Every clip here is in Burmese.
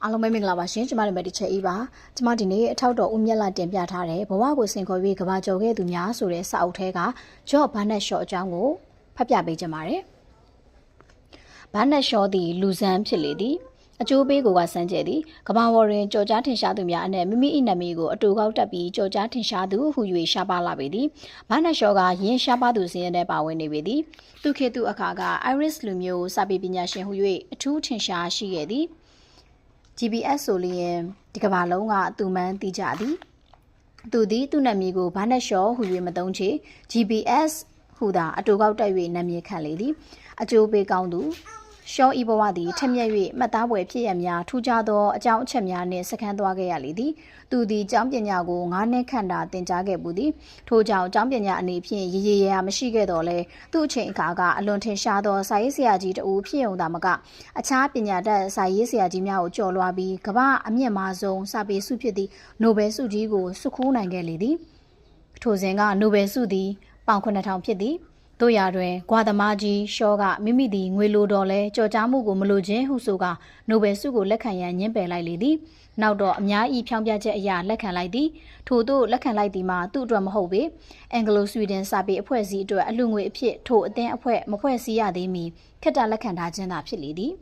အားလုံးပဲမင်္ဂလာပါရှင်ကျမတို့မတီချေအေးပါကျမဒီနေ့အထောက်တော်ဦးမြတ်လာတင်ပြထားတဲ့ဘဝကိုစင်ခေါ်၍ကဘာကျော်ခဲ့သူများဆိုတဲ့စာအုပ်ထဲကဂျော့ဘာနက်ရှော့အကြောင်းကိုဖတ်ပြပေးကြပါမယ်ဘာနက်ရှော့သည်လူဇန်းဖြစ်လေသည်အကျိုးပေးကိုကစမ်းကြဲသည်ကဘာဝရင်ကြော်ကြားထင်ရှားသူများအနက်မိမိ၏နာမည်ကိုအတူကောက်တက်ပြီးကြော်ကြားထင်ရှားသူဟူ၍ရှားပါလာပေသည်ဘာနက်ရှော့ကယင်းရှားပါသူစင်းရဲတဲ့ပါဝင်နေပေသည်သူခေသူအခါက Iris လူမျိုးစာပေပညာရှင်ဟူ၍အထူးထင်ရှားရှိခဲ့သည် GPS ဆိုလျင်ဒီကမ္ဘာလုံးကသူမှန်းသိကြသည်သူသည်သူ့နာမည်ကိုဘာနက်ရှော့ဟူ၍မသုံးချေ GPS ဟူသာအတူကောက်တက်၍နာမည်ခံလေသည်အကျိုးပေးကောင်းသူရှော့ဤဘဝသည်ထက်မြက်၍မှတ်သားပွဲဖြစ်ရများထူးခြားသောအကြောင်းအချက်များနှင့်စခန်းသွားခဲ့ရလေသည်သူသည်ကျောင်းပညာကို9နှစ်ခန့်သာသင်ကြားခဲ့ပူသည်ထို့ကြောင့်ကျောင်းပညာအနေဖြင့်ရေရေရာမရှိခဲ့တော့လဲသူ့အချိန်အခါကအလွန်ထင်ရှားသောစာရေးဆရာကြီးတဦးဖြစ်ုံသာမကအခြားပညာတတ်စာရေးဆရာကြီးများကိုကျော်လွှားပြီးကမ္ဘာအမြင့်မားဆုံးစာပေဆုဖြစ်သည့်နိုဘယ်ဆုကြီးကိုဆွခိုးနိုင်ခဲ့လေသည်ထိုစဉ်ကနိုဘယ်ဆုသည်ပေါင်9000ဖြစ်သည်တို့ရာတွင်ဂွာသမားကြီးရှော့ကမိမိသည်ငွေလိုတော်လဲကြော်ကြားမှုကိုမလိုခြင်းဟုဆိုကနိုဘယ်ဆုကိုလက်ခံရန်ညှင်းပယ်လိုက်လေသည်နောက်တော့အများဤဖြောင်းပြချက်အရာလက်ခံလိုက်သည်ထို့သို့လက်ခံလိုက်သည်မှာသူ့အတွက်မဟုတ်ပေအင်္ဂလိုဆွီဒင်စာပေအဖွဲ့အစည်းအတွက်အလူငွေအဖြစ်ထိုအသင်းအဖွဲ့မဖွဲ့စည်းရသေးမီခက်တာလက်ခံထားခြင်းသာဖြစ်လေသည်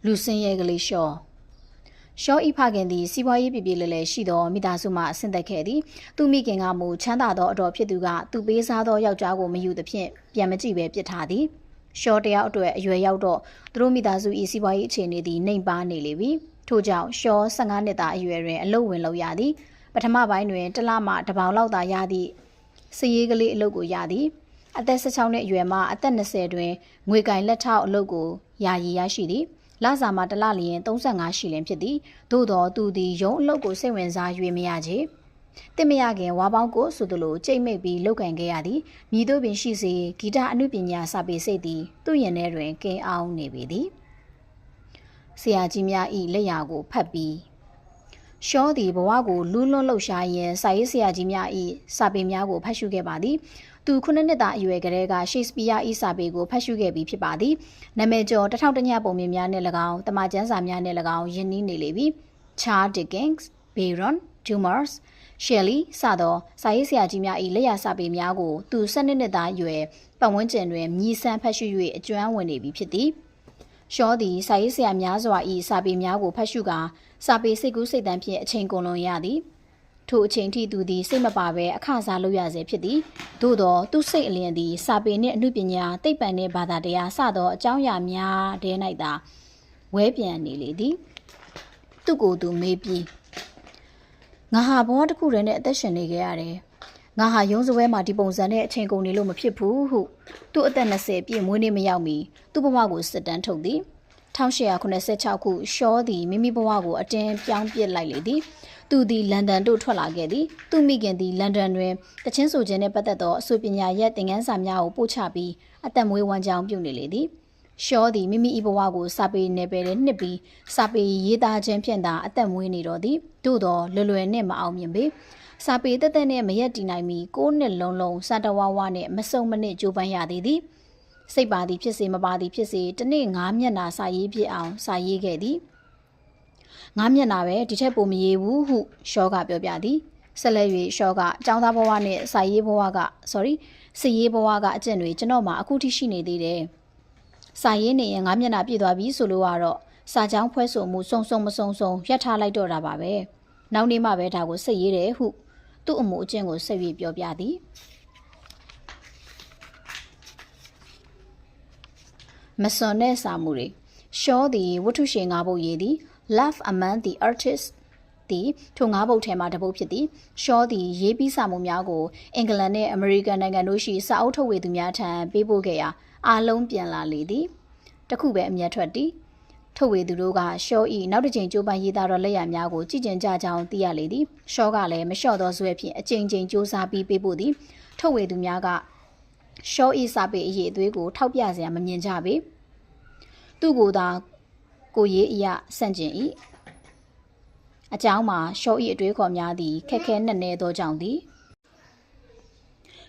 လူစင်းရဲကလေးရှော့ရှော့ဤဖခင်သည်စီးပွားရေးပြည်ပြည်လဲလဲရှိသောမိသားစုမှအဆင့်သက်ခဲ့သည်သူမိခင်ကမူချမ်းသာသောအတော်ဖြစ်သူကသူပေးစားသောယောက်ျားကိုမယူသဖြင့်ပြန်မကြည့်ပဲပြစ်ထားသည်ရှော့တယောက်အတွက်အရွယ်ရောက်တော့သူတို့မိသားစု၏စီးပွားရေးအခြေအနေသည်နှိမ်ပါနေလေပြီထို့ကြောင့်ရှော့15နှစ်သားအရွယ်တွင်အလုပ်ဝင်လုပ်ရသည်ပထမပိုင်းတွင်တစ်လမှတစ်ပေါင်လောက်သာရသည့်စည်ရေးကလေးအလုပ်ကိုရသည်အသက်16နှစ်အရွယ်မှအသက်20တွင်ငွေကင်လက်ထောက်အလုပ်ကိုယာယီရရှိသည်လစာမှာတစ်လလျင်35ရှိလင်ဖြစ်သည်သို့တော်သူသည်ရုံးအလုပ်ကိုစိတ်ဝင်စား၍မရချေတင်မရခင်ဝါပေါင်းကိုဆိုသလိုကြိတ်မိတ်ပြီးလုပ်ကန်ခဲ့ရသည်မြည်တို့ပင်ရှိစေဂီတအနုပညာစာပေစိတ်သည်သူ့ရင်ထဲတွင်ကင်းအောင်နေပေသည်ဆရာကြီးများ၏လက်ရာကိုဖတ်ပြီးရှောသည်ဘဝကိုလူးလွန်းလှုပ်ရှားရင်းစာရေးဆရာကြီးများ၏စာပေများကိုဖတ်ရှုခဲ့ပါသည်သူ9နှစ်သားအရွယ်ကလေးကရှေ့စပီးယား၏စာပေကိုဖတ်ရှုခဲ့ပြီးဖြစ်ပါသည်နာမည်ကျော်တထောင်တညပုံမြင်များနှင့်၎င်းတမန်ကျမ်းစာများနှင့်၎င်းယဉ်နီးနေလေပြီချားဒီကင်းစ်ဘေရွန်ဒူမာစ်ရှယ်လီစသောစာရေးဆရာကြီးများ၏လက်ရာစာပေများကိုသူ12နှစ်သားအရွယ်ပတ်ဝန်းကျင်တွင်မြည်ဆန်းဖတ်ရှု၍အကျွမ်းဝင်နေပြီဖြစ်သည်ရှောသည်စာရေးဆရာများစွာ၏စာပေများကိုဖတ်ရှုကာစာပေစိတ်ကူးစိတ်တမ်းဖြင့်အချိန်ကုန်လွန်ရသည်ထိုအချိန်ထိသူသည်စိတ်မပါဘဲအခစားလုပ်ရစေဖြစ်သည်သို့သောသူစိတ်အလျင်သည်စာပေနှင့်အမှုပညာသိပ္ပံနှင့်ဘာသာတရားစသောအကြောင်းအရာများထဲ၌သာဝဲပြန်နေလေသည်သူကိုယ်သူမေးပြီးငါဟာဘဝတစ်ခုတည်းနဲ့အသက်ရှင်နေခဲ့ရတယ်ငါဟာရုံးစပွဲမှာဒီပုံစံနဲ့အချိန်ကုန်နေလို့မဖြစ်ဘူးဟုသူ့အသက်20ပြည့်မွေးနေ့မရောက်မီသူ့ဘဝကိုစစ်တမ်းထုတ်သည်1886ခုရှောသည်မိမိဘဝကိုအတင်းပြောင်းပစ်လိုက်လေသည်သူသည်လန်ဒန်သို့ထွက်လာခဲ့သည်သူမိခင်သည်လန်ဒန်တွင်တချင်းဆိုခြင်းနှင့်ပတ်သက်သောအဆိုပညာရပ်သင်ခန်းစာများကိုပို့ချပြီးအသက်မွေးဝမ်းကြောင်းပြုနေလေသည်ရှောသည်မိမိ၏ဘဝကိုစာပေနယ်ပယ်တွင်နှစ်ပြီးစာပေရေးသားခြင်းဖြင့်သာအသက်မွေးနေတော်သည်သို့သောလွယ်နှင့်မအောင်မြင်ပေစာပေတက်တက်နှင့်မရက်တည်နိုင်မီ9နှစ်လုံးစာတဝါဝနှင့်မစုံမနစ်ကြိုးပမ်းရသည်စိတ်ပါသည်ဖြစ်စေမပါသည်ဖြစ်စေတစ်နေ့9မျက်နှာစာရေးဖြစ်အောင်စာရေးခဲ့သည်9မျက်နှာပဲဒီထက်ပိုမရေးဘူးဟုရှော့ကပြောပြသည်ဆက်လက်၍ရှော့ကအကြောင်းသားဘဝနှင့်စာရေးဘဝကစစ်ရေးဘဝကအကျင့်တွေကျွန်တော်မှအခုထိရှိနေသေးတယ်စာရေးနေရင်9မျက်နှာပြည့်သွားပြီဆိုလို့ကတော့စာကြောင်းဖွဲဆိုမှုစုံမစုံရပ်ထားလိုက်တော့တာပါပဲနောက်နေ့မှပဲဒါကိုစစ်ရေးတယ်ဟုသူ့အမှုအကျင့်ကိုဆက်၍ပြောပြသည်မစွန်တဲ့စာမှုတွေရှောသည်ဝတ္ထုရှင်9ပုဒ်ရေးသည် Love Among the Artists သည်ထို9ပုဒ်ထဲမှတစ်ပုဒ်ဖြစ်သည်ရှောသည်ရေးပြီးစာမှုများကိုအင်္ဂလန်နှင့်အမေရိကန်နိုင်ငံတို့ရှိစာအုပ်ထုတ်ဝေသူများထံပေးပို့ခဲ့ရာအားလုံးပြန်လာလေသည်တခုပဲအမျက်ထွက်သည်ထုတ်ဝေသူတို့ကရှောဤနောက်တစ်ချိန်ကြိုးပမ်းရေးသားသောလက်ရာများကိုကြည်ကျင်ကြကြောင်းသိရလေသည်ရှောကလည်းမလျှော့သောဇွဲဖြင့်အကြိမ်ကြိမ်စူးစမ်းပြီးပေးပို့သည်ထုတ်ဝေသူများကရှောဤစာပေအရေးအသွေးကိုထောက်ပြစရာမမြင်ကြပေသူကိုယ်သာကိုရေးအရာဆန့်ကျင်၏အကြောင်းမှာရှောဤအတွေးခေါ်များသည်ခက်ခဲနက်နဲသောကြောင့်သည်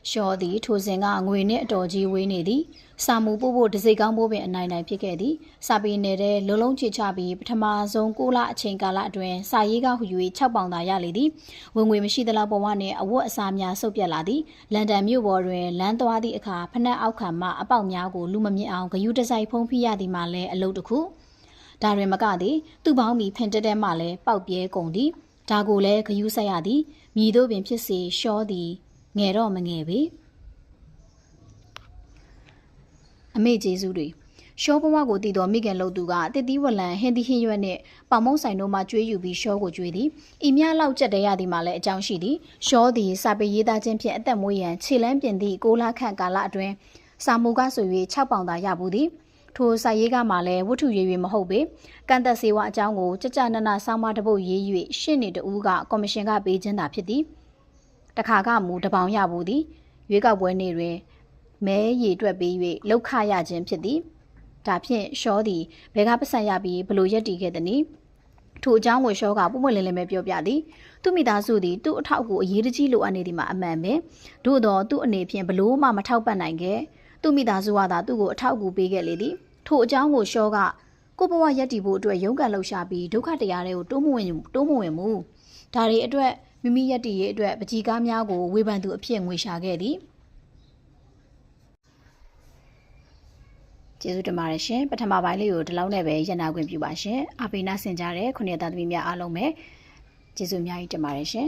ရှောသည်ထိုစဉ်ကငွေနှင့်အတော်ကြီးဝေးနေသည်စာမူပို့ဖို့တစိကောင်းပိုးပင်အနိုင်နိုင်ဖြစ်ခဲ့သည်စာပေနယ်တဲ့လုံးလုံးချစ်ချပြီးပထမဆုံး6လအချိန်ကာလအတွင်းစာရေးကဟူ၍6ပေါင်သာရလေသည်ဝင်ငွေမရှိသလောက်ဘဝနှင့်အဝတ်အစားများဆုတ်ပြတ်လာသည်လန်ဒန်မြို့ပေါ်တွင်လမ်းသွားသည့်အခါဖနက်အောက်ခံမှအပေါက်များကိုလူမမြင်အောင်ဂယုတစိုက်ဖုံးဖိရသည်မှလည်းအလုပ်တစ်ခုဒါတွင်မကသည်သူ့ပေါင်းမီဖင်တက်တဲ့မှလည်းပေါက်ပြဲကုန်သည်ဒါကိုလည်းဂယုဆက်ရသည်မြည်တို့ပင်ဖြစ်စေရှောသည်ငယ်တော့မငယ်ပေအမေကျေးဇူးတွေရှောဘဝကိုတည်တော်မိခင်လို့သူကတစ်သီးဝလံဟင်းသီးဟင်းရွက်နှင့်ပေါင်မုံဆိုင်တို့မှကျွေးယူပြီးရှောကိုကျွေးသည်ဤမြလောက်ကြက်တဲ့ရသည်မှလည်းအကြောင်းရှိသည်ရှောသည်စာပေရေးသားခြင်းဖြင့်အသက်မွေးရန်ခြေလန်းပြင်သည့်6လခန့်ကာလအတွင်းစာမူကဆို၍6ပေါင်သာရဘူးသည်ထိုစာရေးကမှလည်းဝတ္ထုရွေမဟုတ်ပေကန့်သက်စေဝါအကြောင်းကိုကြကြနနဆောင်းမတပုတ်ရေး၍ရှင့်နေတူကကော်မရှင်ကပေးခြင်းသာဖြစ်သည်တခါကမူတပေါင်ရဘူးသည်ရွေးကောက်ပွဲနေ့တွင်မဲရည်တွက်ပေး၍လောက်ခရခြင်းဖြစ်သည်ဒါဖြင့်ရှောသည်ဘယ်ကပတ်ဆက်ရပြီးဘလို့ရက်တည်ခဲ့သည်နည်းထိုအကြောင်းကိုရှောကပုံမလင်းလင်းပဲပြောပြသည်သူမိသားစုသည်သူ့အထောက်ကိုအရေးတကြီးလိုအပ်နေသည်မှာအမှန်ပဲသို့တော့သူ့အနေဖြင့်ဘလို့မှမထောက်ပံ့နိုင်ခဲ့သူ့မိသားစုကသာသူ့ကိုအထောက်အကူပေးခဲ့လေသည်ထိုအကြောင်းကိုရှောကကိုဘဝရက်တည်ဖို့အတွက်ရုန်းကန်လှုပ်ရှားပြီးဒုက္ခတရားတွေကိုတိုးမဝင်မူဒါတွေအတွက်မိမိရက်တည်ရေးအတွက်ပကြီးကားများကိုဝေဖန်သူအဖြစ်ငွေရှာခဲ့သည်ကျေးဇူးတင်ပါတယ်ရှင်ပထမပိုင်းလေးကိုဒီလောက်နဲ့ပဲရန်နာခွင့်ပြုပါရှင်အပိနာဆင်ကြတဲ့ခုနှစ်သားသမီးများအားလုံးပဲကျေးဇူးအများကြီးတင်ပါတယ်ရှင်